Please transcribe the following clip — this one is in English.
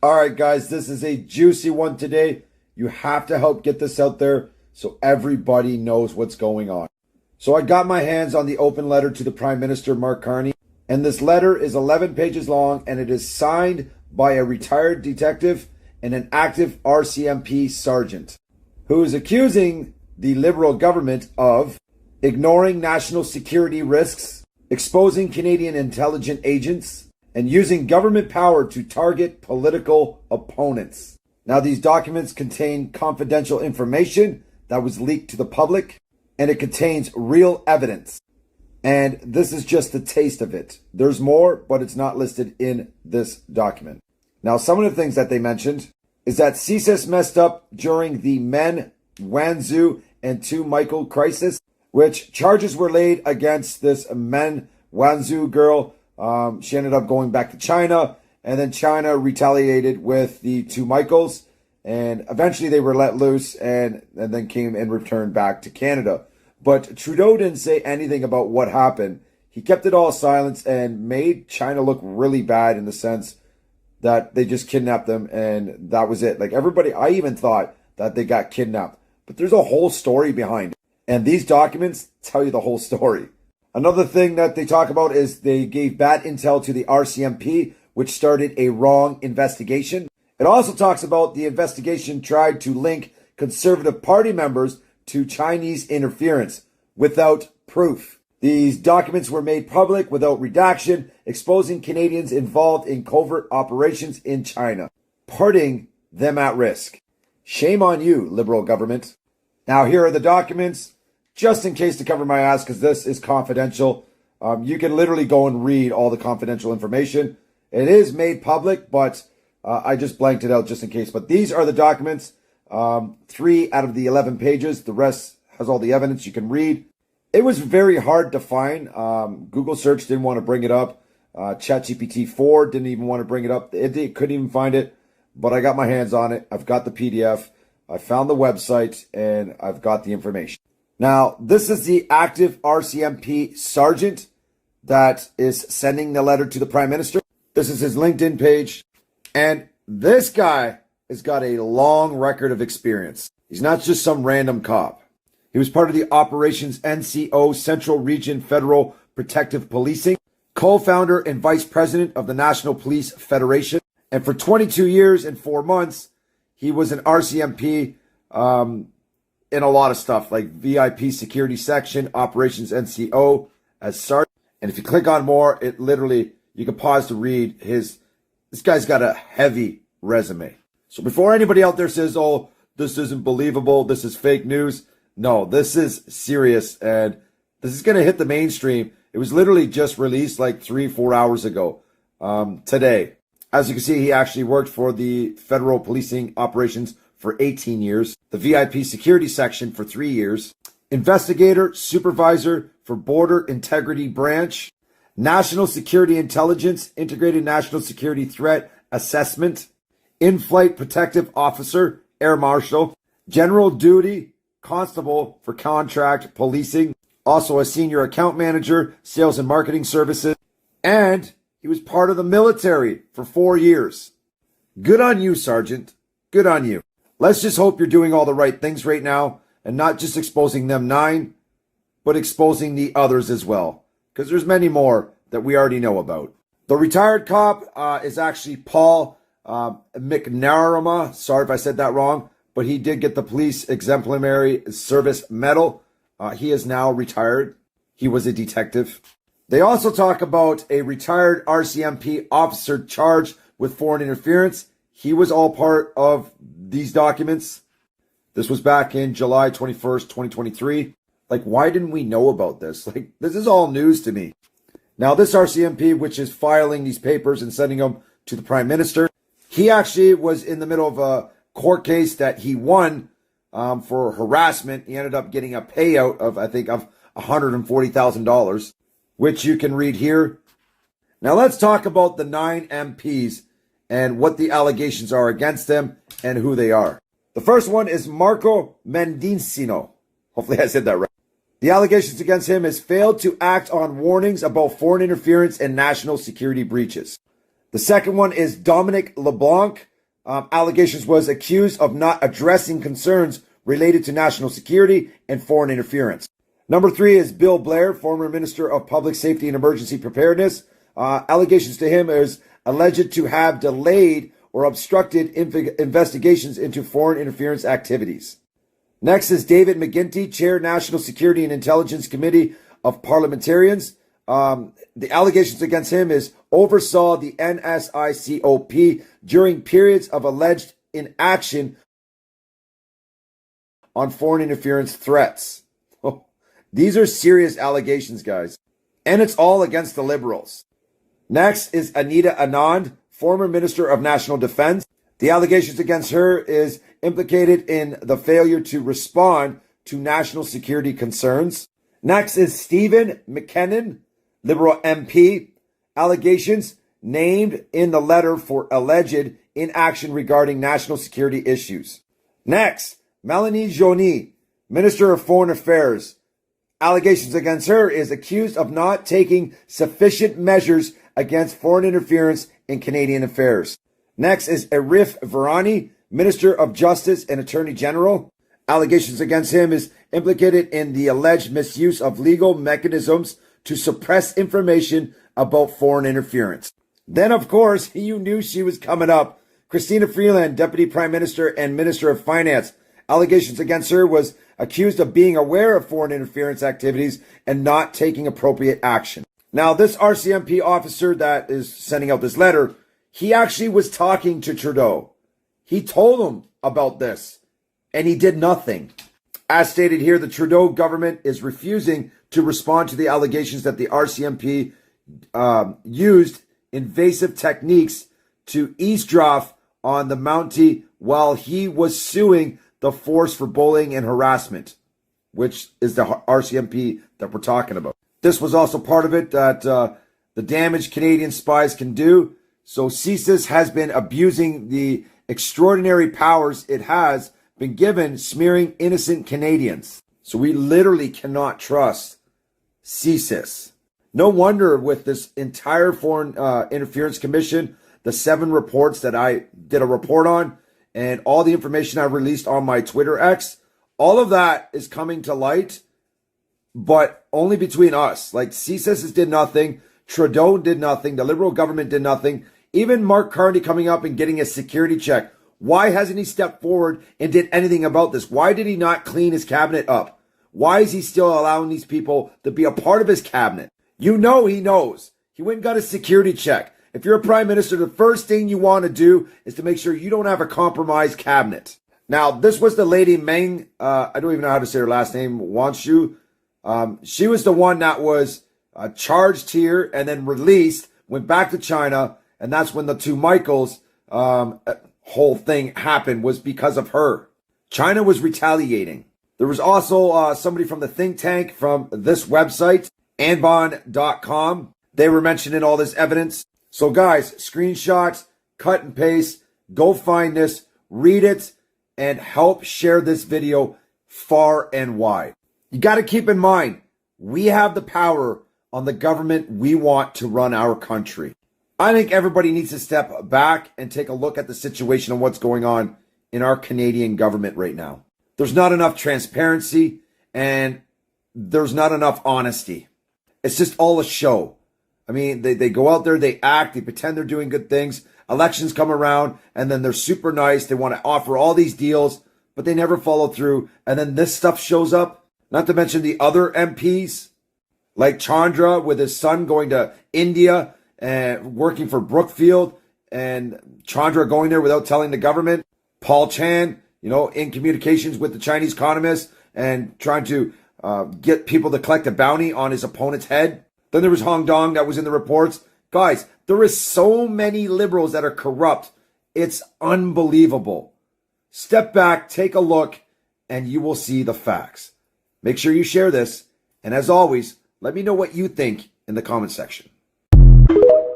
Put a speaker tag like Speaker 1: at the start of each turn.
Speaker 1: All right, guys, this is a juicy one today. You have to help get this out there so everybody knows what's going on. So I got my hands on the open letter to the Prime Minister, Mark Carney, and this letter is 11 pages long, and it is signed by a retired detective and an active RCMP sergeant who is accusing the Liberal government of ignoring national security risks, exposing Canadian intelligence agents, and using government power to target political opponents. Now, these documents contain confidential information that was leaked to the public, and it contains real evidence. And this is just the taste of it. There's more, but it's not listed in this document. Now, some of the things that they mentioned is that CSIS messed up during the Men Wanzhou and Tu Michael crisis, which charges were laid against this Men Wanzhou girl. She ended up going back to China, and then China retaliated with the two Michaels, and eventually they were let loose and then came and returned back to Canada. But Trudeau didn't say anything about what happened. He kept it all silent and made China look really bad in the sense that they just kidnapped them and that was it. Like everybody, I even thought that they got kidnapped, but there's a whole story behind it. And these documents tell you the whole story. Another thing that they talk about is they gave bad intel to the RCMP, which started a wrong investigation. It also talks about the investigation tried to link Conservative Party members to Chinese interference without proof. These documents were made public without redaction, exposing Canadians involved in covert operations in China, putting them at risk. Shame on you, Liberal government. Now, here are the documents, just in case to cover my ass, because this is confidential. You can literally go and read all the confidential information. It is made public, but I just blanked it out just in case. But these are the documents, 3 out of the 11 pages. The rest has all the evidence you can read. It was very hard to find. Google search didn't want to bring it up. ChatGPT 4 didn't even want to bring it up. It couldn't even find it, but I got my hands on it. I've got the PDF. I found the website, and I've got the information. Now, this is the active RCMP sergeant that is sending the letter to the Prime Minister. This is his LinkedIn page. And this guy has got a long record of experience. He's not just some random cop. He was part of the Operations NCO Central Region Federal Protective Policing, co-founder and vice president of the National Police Federation. And for 22 years and 4 months, he was an RCMP in a lot of stuff like VIP Security Section, Operations NCO as sergeant. And if you click on more, it literally, you can pause to read this guy's got a heavy resume. So before anybody out there says, oh, this isn't believable, this is fake news. No, this is serious, and this is going to hit the mainstream. It was literally just released like 3-4 hours ago today. As you can see, he actually worked for the Federal Policing Operations for 18 years, the VIP Security Section for 3 years, Investigator, Supervisor for Border Integrity Branch, National Security Intelligence, Integrated National Security Threat Assessment, In-Flight Protective Officer, Air Marshal, General Duty Constable for Contract Policing, also a Senior Account Manager, Sales and Marketing Services, and he was part of the military for 4 years. Good on you, Sergeant. Good on you. Let's just hope you're doing all the right things right now and not just exposing them 9, but exposing the others as well, because there's many more that we already know about. The retired cop is actually Paul McNarama. Sorry if I said that wrong, but he did get the Police Exemplary Service Medal. He is now retired. He was a detective. They also talk about a retired RCMP officer charged with foreign interference. He was all part of these documents. This was back in July 21st, 2023. Like, why didn't we know about this? Like, this is all news to me. Now, this RCMP, which is filing these papers and sending them to the Prime Minister, he actually was in the middle of a court case that he won for harassment. He ended up getting a payout of, I think, of $140,000, which you can read here. Now, let's talk about the 9 MPs and what the allegations are against them and who they are. The first one is Marco Mendicino. Hopefully I said that right. The allegations against him is failed to act on warnings about foreign interference and national security breaches. The second one is Dominic LeBlanc. Allegations was accused of not addressing concerns related to national security and foreign interference. Number 3 is Bill Blair, former Minister of Public Safety and Emergency Preparedness. Allegations to him is alleged to have delayed or obstructed investigations into foreign interference activities. Next is David McGuinty, Chair, National Security and Intelligence Committee of Parliamentarians. The allegations against him is oversaw the NSICOP during periods of alleged inaction on foreign interference threats. These are serious allegations, guys. And it's all against the Liberals. Next is Anita Anand, former Minister of National Defense. The allegations against her is implicated in the failure to respond to national security concerns. Next is Stephen McKinnon, Liberal MP. Allegations named in the letter for alleged inaction regarding national security issues. Next, Melanie Joly, Minister of Foreign Affairs. Allegations against her is accused of not taking sufficient measures against foreign interference in Canadian affairs. Next is Arif Virani, Minister of Justice and Attorney General. Allegations against him is implicated in the alleged misuse of legal mechanisms to suppress information about foreign interference. Then, of course, you knew she was coming up. Christina Freeland, Deputy Prime Minister and Minister of Finance. Allegations against her was accused of being aware of foreign interference activities and not taking appropriate action. Now, this RCMP officer that is sending out this letter, he actually was talking to Trudeau. He told him about this, and he did nothing. As stated here, the Trudeau government is refusing to respond to the allegations that the RCMP used invasive techniques to eavesdrop on the Mountie while he was suing the force for bullying and harassment, which is the RCMP that we're talking about. This was also part of it, that the damage Canadian spies can do. So CSIS has been abusing the extraordinary powers it has been given, smearing innocent Canadians. So we literally cannot trust CSIS. No wonder with this entire Foreign Interference Commission, the 7 reports that I did a report on, and all the information I released on my Twitter X, all of that is coming to light, but only between us. Like, CSIS did nothing, Trudeau did nothing, the Liberal government did nothing, even Mark Carney coming up and getting a security check. Why hasn't he stepped forward and did anything about this? Why did he not clean his cabinet up? Why is he still allowing these people to be a part of his cabinet? You know he knows. He went and got a security check. If you're a prime minister, the first thing you want to do is to make sure you don't have a compromised cabinet. Now, this was the lady Meng, I don't even know how to say her last name, Wanshu. She was the one that was charged here and then released, went back to China, and that's when the 2 Michaels whole thing happened, was because of her. China was retaliating. There was also somebody from the think tank from this website, anbon.com. They were mentioning all this evidence. So guys, screenshots, cut and paste, go find this, read it, and help share this video far and wide. You got to keep in mind, we have the power on the government we want to run our country. I think everybody needs to step back and take a look at the situation and what's going on in our Canadian government right now. There's not enough transparency and there's not enough honesty. It's just all a show. I mean, they go out there, they act, they pretend they're doing good things. Elections come around and then they're super nice. They want to offer all these deals, but they never follow through. And then this stuff shows up. Not to mention the other MPs like Chandra with his son going to India and working for Brookfield, and Chandra going there without telling the government. Paul Chan, in communications with the Chinese communists and trying to get people to collect a bounty on his opponent's head. Then there was Hong Dong that was in the reports. Guys, there is so many liberals that are corrupt. It's unbelievable. Step back, take a look, and you will see the facts. Make sure you share this. And as always, let me know what you think in the comment section.